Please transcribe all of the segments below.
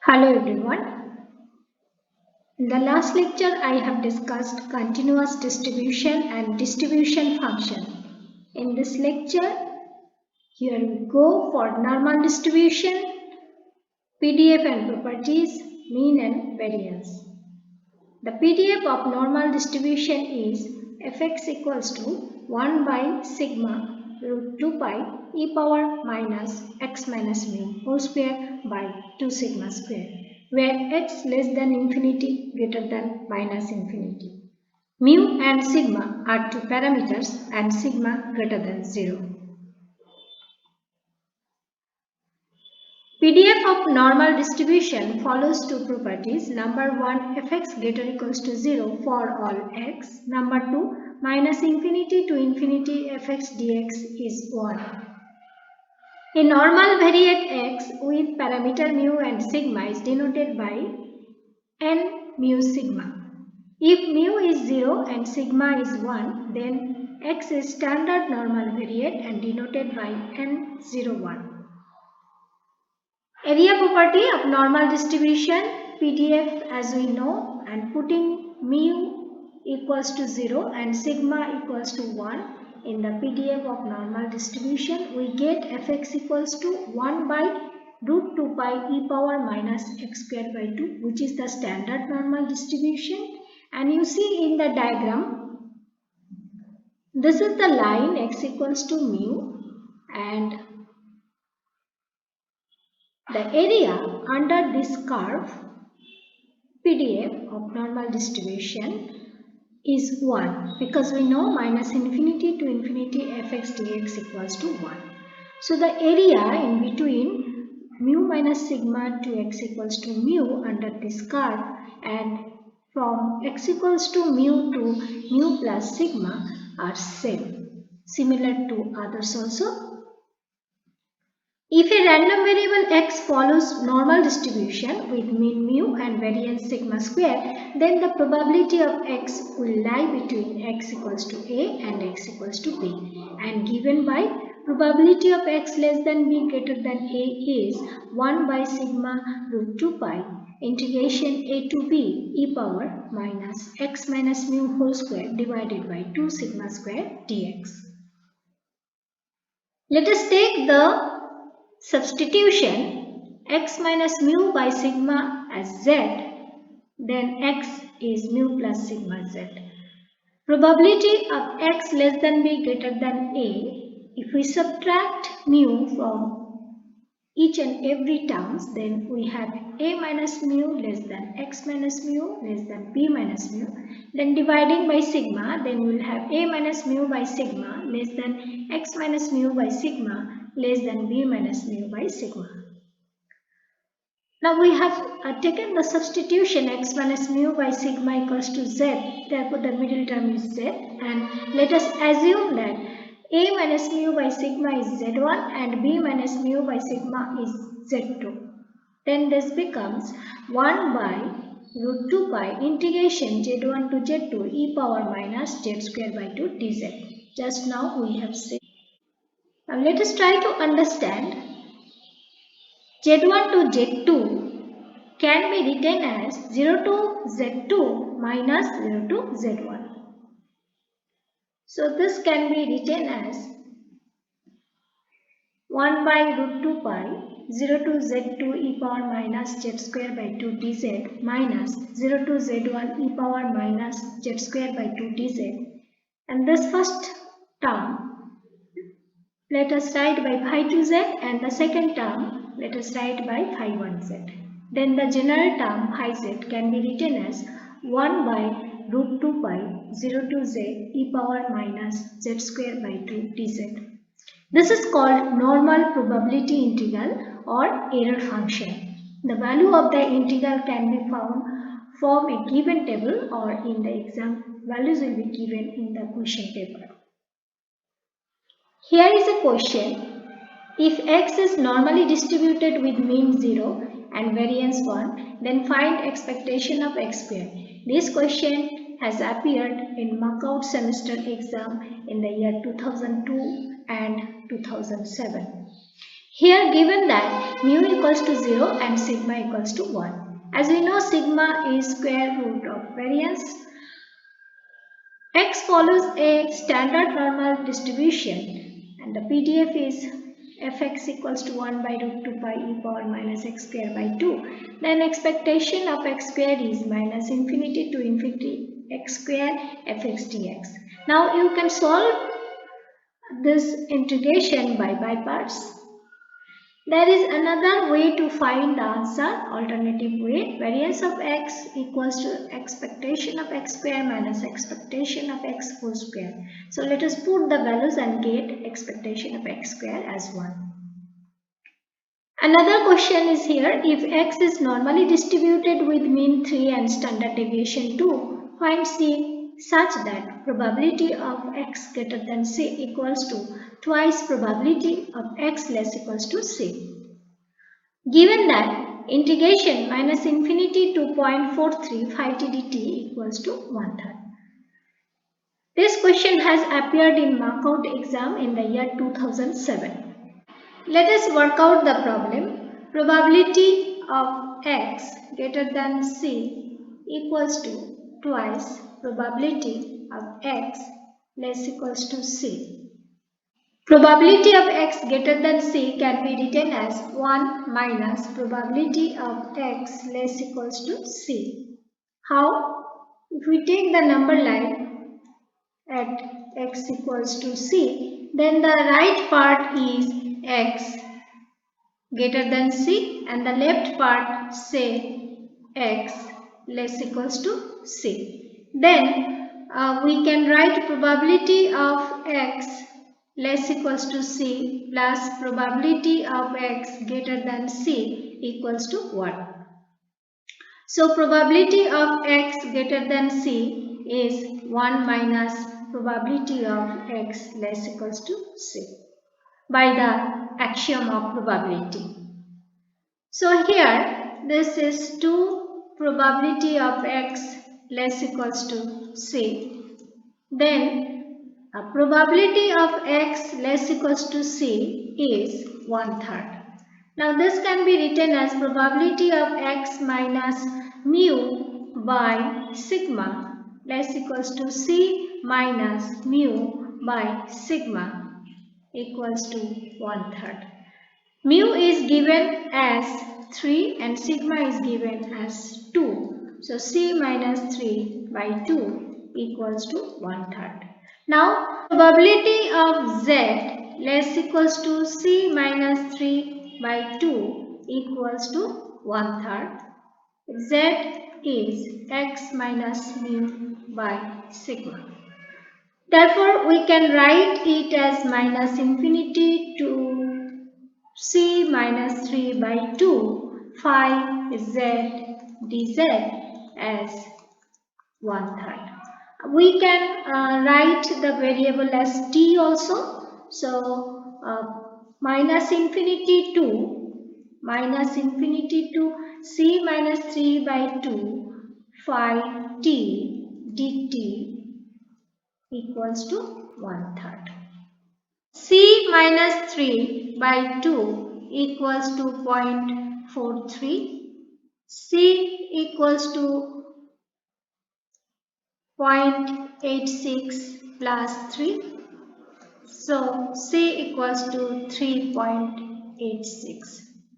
Hello everyone. In the last lecture I have discussed continuous distribution and distribution function. In this lecture, here we go for normal distribution, PDF and properties, mean and variance. The PDF of normal distribution is fx equals to 1 by sigma root 2 pi e power minus x minus mu whole square by 2 sigma square, where x less than infinity greater than minus infinity. Mu and sigma are two parameters and sigma greater than 0. PDF of normal distribution follows two properties. Number 1, fx greater equals to 0 for all x. Number 2, minus infinity to infinity fx dx is 1. A normal variate x with parameter mu and sigma is denoted by n mu sigma. If mu is 0 and sigma is 1, then x is standard normal variate and denoted by n01. Area property of normal distribution, PDF as we know, and putting mu equals to 0 and sigma equals to 1 in the PDF of normal distribution, we get fx equals to 1 by root 2 pi e power minus x square by 2, which is the standard normal distribution. And you see in the diagram, this is the line x equals to mu, and the area under this curve PDF of normal distribution is 1, because we know minus infinity to infinity fx dx equals to 1. So the area in between mu minus sigma to x equals to mu under this curve, and from x equals to mu plus sigma are same, similar to others also. If a random variable x follows normal distribution with mean mu and variance sigma square, then the probability of x will lie between x equals to a and x equals to b, and given by probability of x less than b greater than a is 1 by sigma root 2 pi integration a to b e power minus x minus mu whole square divided by 2 sigma square dx. Let us take the substitution x minus mu by sigma as z, then x is mu plus sigma z. Probability of x less than b greater than a, if we subtract mu from each and every terms, then we have a minus mu less than x minus mu less than b minus mu. Then dividing by sigma, then we will have a minus mu by sigma less than x minus mu by sigma less than b minus mu by sigma. Now we have taken the substitution x minus mu by sigma equals to z, therefore the middle term is z, and let us assume that a minus mu by sigma is z1 and b minus mu by sigma is z2. Then this becomes 1 by root 2 pi integration z1 to z2 e power minus z square by 2 dz. Just now we have seen. Now let us try to understand. z1 to z2 can be written as 0 to z2 minus 0 to z1. So this can be written as 1 by root 2 pi 0 to z2 e power minus z square by 2 dz minus 0 to z1 e power minus z square by 2 dz. And this first term let us write by phi 2z, and the second term let us write by phi 1z. Then the general term phi z can be written as 1 by root 2 pi 0 to z e power minus z square by 2 dz. This is called normal probability integral or error function. The value of the integral can be found from a given table, or in the exam values will be given in the question paper. Here is a question. If x is normally distributed with mean 0 and variance 1, then find expectation of x square. This question has appeared in mock-out semester exam in the year 2002 and 2007. Here given that mu equals to 0 and sigma equals to 1. As we know, sigma is square root of variance. X follows a standard normal distribution and the PDF is fx equals to 1 by root 2 pi e power minus x square by 2. Then expectation of x square is minus infinity to infinity x square fx dx. Now you can solve this integration by parts. There is another way to find the answer, alternative way. Variance of x equals to expectation of x square minus expectation of x whole square. So let us put the values and get expectation of x square as 1. Another question is here, if x is normally distributed with mean 3 and standard deviation 2, find C such that probability of x greater than c equals to twice probability of x less equals to c. Given that integration minus infinity to 0.43 t dt equals to 1/3. This question has appeared in markout exam in the year 2007. Let us work out the problem. Probability of x greater than c equals to twice probability of x less equals to c. Probability of x greater than c can be written as 1 minus probability of x less equals to c. How? If we take the number line at x equals to c, then the right part is x greater than c and the left part say x less equals to c. Then we can write probability of x less equals to c plus probability of x greater than c equals to 1. So probability of x greater than c is 1 minus probability of x less equals to c by the axiom of probability. So here this is 2 probability of x less equals to c. Then probability of x less equals to c is 1/3. Now this can be written as probability of x minus mu by sigma less equals to c minus mu by sigma equals to 1/3. Mu is given as 3 and sigma is given as 2. So c minus 3 by 2 equals to 1/3. Now probability of z less equals to c minus 3 by 2 equals to 1/3. Z is x minus mu by sigma. Therefore, we can write it as minus infinity to c minus 3 by 2 phi z dz as 1/3. We can write the variable as t also. So, minus infinity to c minus 3 by 2 phi t dt equals to 1/3. C minus 3 by 2 equals to 0.43. C equals to 0.86 plus 3. So C equals to 3.86.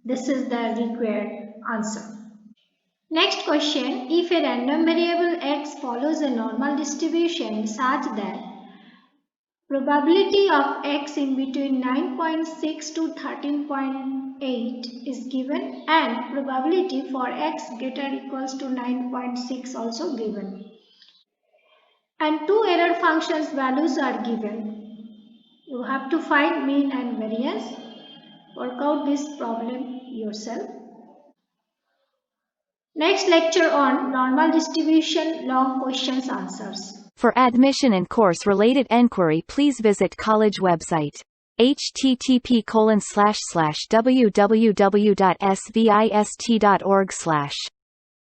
This is the required answer. Next question, if a random variable x follows a normal distribution such that probability of x in between 9.6 to 13.8 is given and probability for x greater equals to 9.6 also given. And two error functions values are given. You have to find mean and variance. Work out this problem yourself. Next lecture on normal distribution, long questions answers. For admission and course-related enquiry, please visit college website http://www.svist.org/